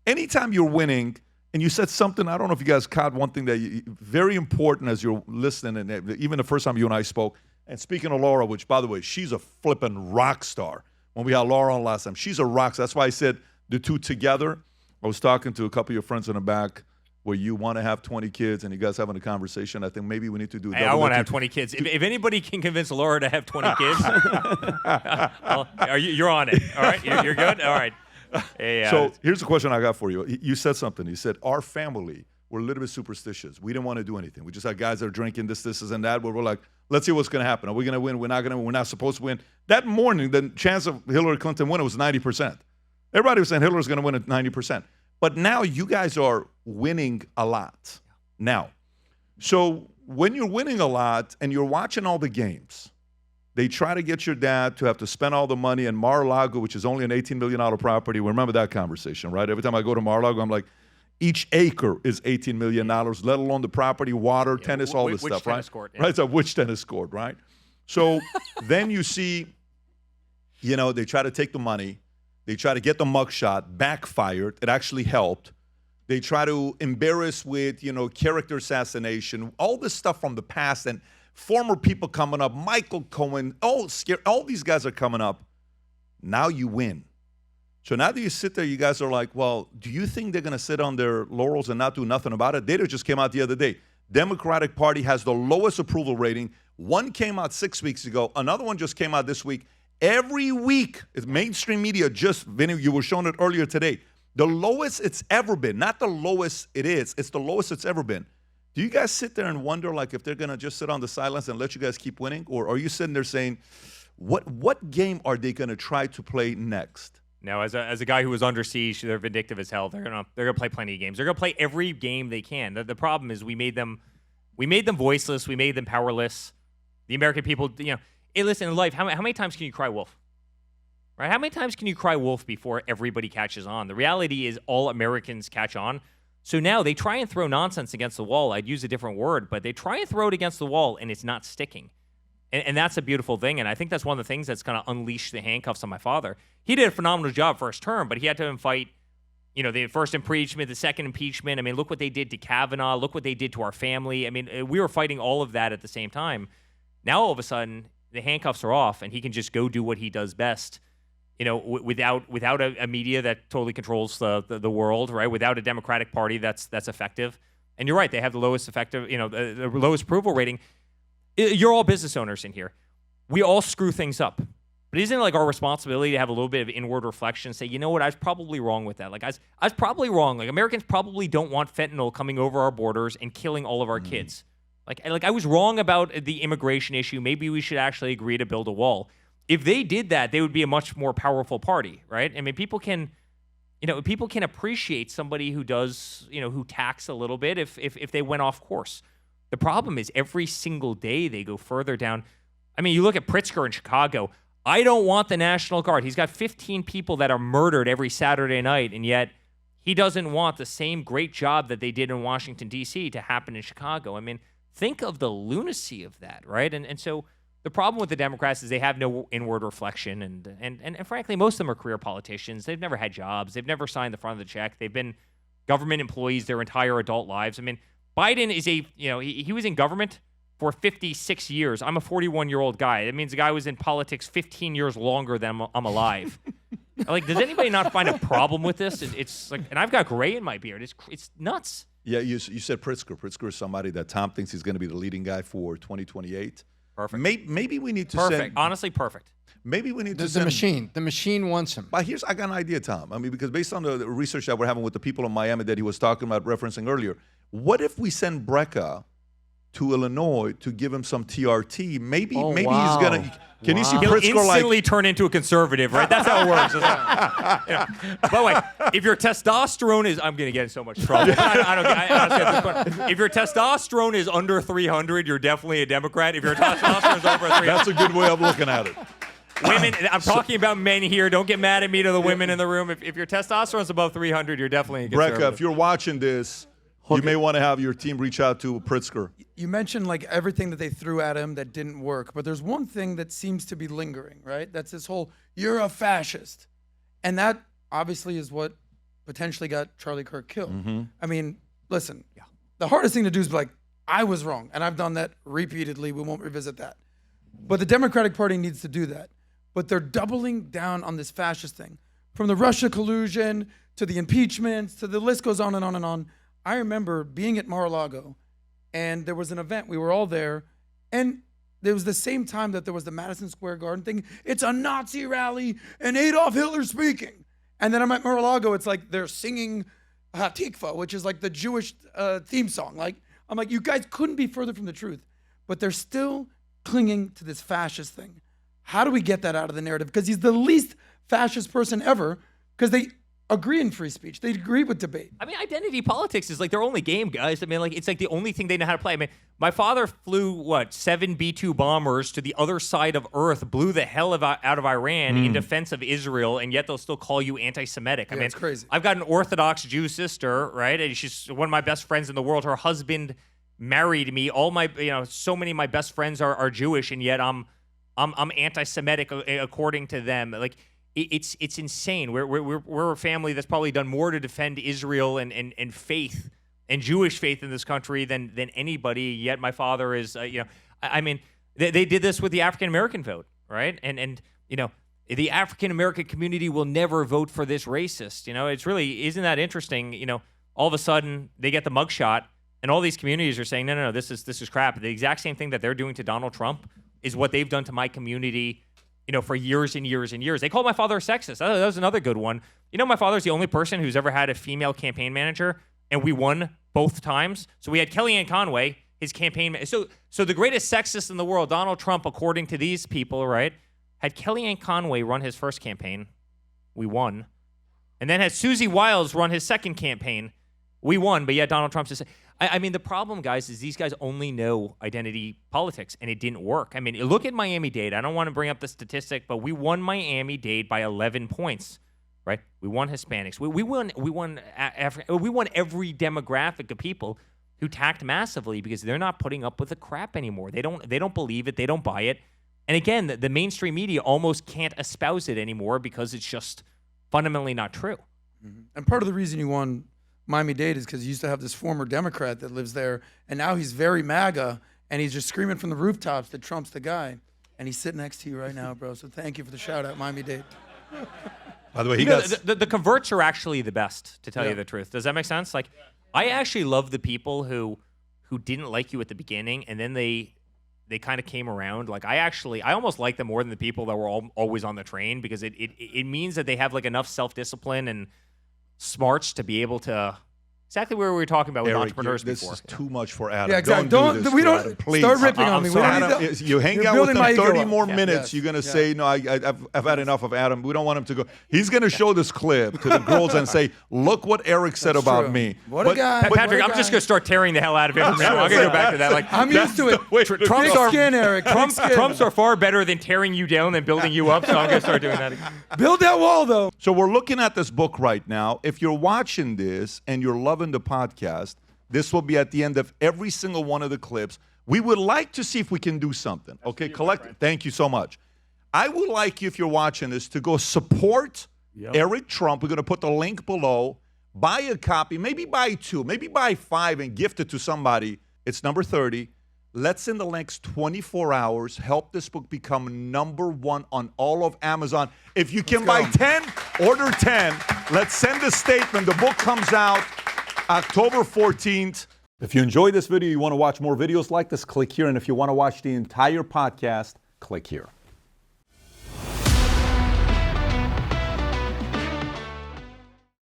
anytime you're winning, and you said something, I don't know if you guys caught one thing that very important as you're listening, and even the first time you and I spoke. And speaking of Laura, which, by the way, she's a flipping rock star. When we had Laura on last time, she's a rock star. That's why I said the two together. I was talking to a couple of your friends in the back where you want to have 20 kids and you guys having a conversation. I think maybe we need to do that. I want to have 20 kids. If anybody can convince Laura to have 20 kids, you're on it. All right? You're good? All right. Hey, so here's the question I got for you. You said something. You said, our family, we're a little bit superstitious. We didn't want to do anything. We just had guys that are drinking this, and that, where we're like, let's see what's going to happen. Are we going to win? We're not going to win. We're not supposed to win. That morning, the chance of Hillary Clinton winning was 90%. Everybody was saying Hillary's going to win at 90%. But now you guys are winning a lot. Now, so when you're winning a lot and you're watching all the games, they try to get your dad to have to spend all the money in Mar-a-Lago, which is only an $18 million property. We remember that conversation, right? Every time I go to Mar-a-Lago, I'm like, each acre is $18 million, let alone the property, water, tennis, all this stuff, right? Court, yeah. Right, so which tennis court, right? So then you see, they try to take the money. They try to get the mugshot, backfired. It actually helped. They try to embarrass with, character assassination, all this stuff from the past, and former people coming up, Michael Cohen, all these guys are coming up. Now you win. So now that you sit there, you guys are like, well, do you think they're going to sit on their laurels and not do nothing about it? Data just came out the other day. Democratic Party has the lowest approval rating. One came out 6 weeks ago. Another one just came out this week. Every week, it's mainstream media Vinny, you were showing it earlier today. The lowest it's ever been. Not the lowest it is. It's the lowest it's ever been. Do you guys sit there and wonder, like, if they're going to just sit on the sidelines and let you guys keep winning? Or are you sitting there saying, what game are they going to try to play next? No, as a guy who was under siege, they're vindictive as hell. They're gonna play plenty of games. They're gonna play every game they can. The problem is we made them voiceless. We made them powerless. The American people, hey, listen, in life, how many times can you cry wolf? Right? How many times can you cry wolf before everybody catches on? The reality is all Americans catch on. So now they try and throw nonsense against the wall. I'd use a different word, but they try and throw it against the wall, and it's not sticking. And that's a beautiful thing, and I think that's one of the things that's going to unleash the handcuffs on my father. He did a phenomenal job first term, but he had to fight, the first impeachment, the second impeachment. I mean, look what they did to Kavanaugh. Look what they did to our family. I mean, we were fighting all of that at the same time. Now, all of a sudden, the handcuffs are off, and he can just go do what he does best, without a media that totally controls the world, right? Without a Democratic Party that's effective. And you're right, they have the lowest effective, the lowest approval rating. You're all business owners in here. We all screw things up. But isn't it like our responsibility to have a little bit of inward reflection and say, you know what, I was probably wrong with that. Like, I was probably wrong. Like, Americans probably don't want fentanyl coming over our borders and killing all of our kids. Like I was wrong about the immigration issue. Maybe we should actually agree to build a wall. If they did that, they would be a much more powerful party, right? I mean, people can appreciate somebody who does, who tacks a little bit if they went off course. The problem is every single day they go further down. I mean, you look at Pritzker in Chicago. I don't want the National Guard. He's got 15 people that are murdered every Saturday night, and yet he doesn't want the same great job that they did in Washington, D.C. to happen in Chicago. I mean, think of the lunacy of that, right? And so the problem with the Democrats is they have no inward reflection, and frankly, most of them are career politicians. They've never had jobs. They've never signed the front of the check. They've been government employees their entire adult lives. I mean, Biden is he was in government for 56 years. I'm a 41-year-old guy. That means the guy was in politics 15 years longer than I'm alive. Like, does anybody not find a problem with this? It's like, and I've got gray in my beard. It's nuts. Yeah, you said Pritzker. Pritzker is somebody that Tom thinks he's going to be the leading guy for 2028. Perfect. Maybe we need to perfect. Honestly, perfect. Maybe we need to send the machine wants him. But I got an idea, Tom. I mean, because based on the research that we're having with the people in Miami that he was talking about, referencing earlier, what if we send Brecka to Illinois to give him some TRT? Maybe wow. he's gonna. Can you see He'll Pritzker instantly turn into a conservative, right? That's how it works. Yeah. By the way, if your testosterone is, I'm gonna get in so much trouble. If your testosterone is under 300, you're definitely a Democrat. If your testosterone is over 300, that's a good way of looking at it. Women, I'm talking about men here. Don't get mad at me to the women in the room. If your testosterone is above 300, you're definitely a conservative. Brecka, if you're watching this, you may want to have your team reach out to Pritzker. You mentioned like everything that they threw at him that didn't work, but there's one thing that seems to be lingering, right? That's this whole, you're a fascist. And that obviously is what potentially got Charlie Kirk killed. Mm-hmm. I mean, listen, the hardest thing to do is be like, I was wrong. And I've done that repeatedly. We won't revisit that. But the Democratic Party needs to do that. But they're doubling down on this fascist thing. From the Russia collusion to the impeachments to the list goes on and on and on. I remember being at Mar-a-Lago and there was an event. We were all there. And there was the same time that there was the Madison Square Garden thing. It's a Nazi rally and Adolf Hitler speaking. And then I'm at Mar-a-Lago. It's like they're singing Hatikva, which is like the Jewish theme song. Like, I'm like, you guys couldn't be further from the truth. But they're still clinging to this fascist thing. How do we get that out of the narrative? Because he's the least fascist person ever, because they agree in free speech. They agree with debate. I mean, identity politics is like their only game, guys. I mean, like it's like the only thing they know how to play. I mean, my father flew 7 B-2 bombers to the other side of Earth, blew the hell out of Iran in defense of Israel, and yet they'll still call you anti-Semitic. I mean, it's crazy. I've got an Orthodox Jew sister, right? And she's one of my best friends in the world. Her husband married me. All my, so many of my best friends are Jewish, and yet I'm anti-Semitic according to them. Like, it's insane. We're a family that's probably done more to defend Israel and faith and Jewish faith in this country than anybody. Yet my father is, I mean, they did this with the African American vote, right? And the African American community will never vote for this racist. It's really, isn't that interesting? All of a sudden they get the mugshot, and all these communities are saying, no, this is crap. The exact same thing that they're doing to Donald Trump is what they've done to my community. For years and years and years. They called my father a sexist. That was another good one. My father's the only person who's ever had a female campaign manager, and we won both times. So we had Kellyanne Conway, his campaign. So the greatest sexist in the world, Donald Trump, according to these people, right, had Kellyanne Conway run his first campaign. We won. And then had Susie Wiles run his second campaign. We won, but yet Donald Trump's just... I mean, the problem, guys, is these guys only know identity politics, and it didn't work. I mean, look at Miami-Dade. I don't want to bring up the statistic, but we won Miami-Dade by 11 points, right? We won Hispanics. We won every demographic of people who tacked massively because they're not putting up with the crap anymore. They don't believe it. They don't buy it. And again, the mainstream media almost can't espouse it anymore because it's just fundamentally not true. Mm-hmm. And part of the reason you won Miami-Dade is because he used to have this former Democrat that lives there, and now he's very MAGA, and he's just screaming from the rooftops that Trump's the guy. And he's sitting next to you right now, bro. So thank you for the shout out, Miami-Dade. By the way, the converts are actually the best, to tell you the truth. Does that make sense? Like, I actually love the people who didn't like you at the beginning, and then they kind of came around. Like, I almost like them more than the people that were always on the train, because it means that they have like enough self-discipline and smarts to be able to exactly where we were talking about with Eric, entrepreneurs this before. is too much for Adam. Yeah, exactly. Don't do this we to don't Adam, please. start ripping on me. sorry. We don't Adam, need to- you hang You're out with building my him ego 30 up. more Yeah, minutes. yes, You're going to yeah. say, no, I've had enough of Adam. We don't want him to go. He's going to show this clip to the girls and say, look what Eric said That's about true. me. What a guy. Patrick, What a I'm just guy. going to start tearing the hell out of him from now. I'm going to go back to that. Like, I'm used to it. Trump's Thick our skin, Eric. Thick skin. Trumps are far better than tearing you down than building you up. So I'm going to start doing that again. Build that wall, though. So we're looking at this book right now. If you're watching this and you're loving the podcast, this will be at the end of every single one of the clips. We would like to see if we can do something. Okay, collect. Thank you so much. I would like you, if you're watching this, to go support Eric Trump. We're going to put the link below. Buy a copy, maybe buy 2, maybe buy 5 and gift it to somebody. It's number 30. Let's, in the next 24 hours, help this book become number 1 on all of Amazon. If you can buy 10, order 10. Let's send a statement. The book comes out October 14th. If you enjoyed this video, you want to watch more videos like this, click here. And if you want to watch the entire podcast, click here.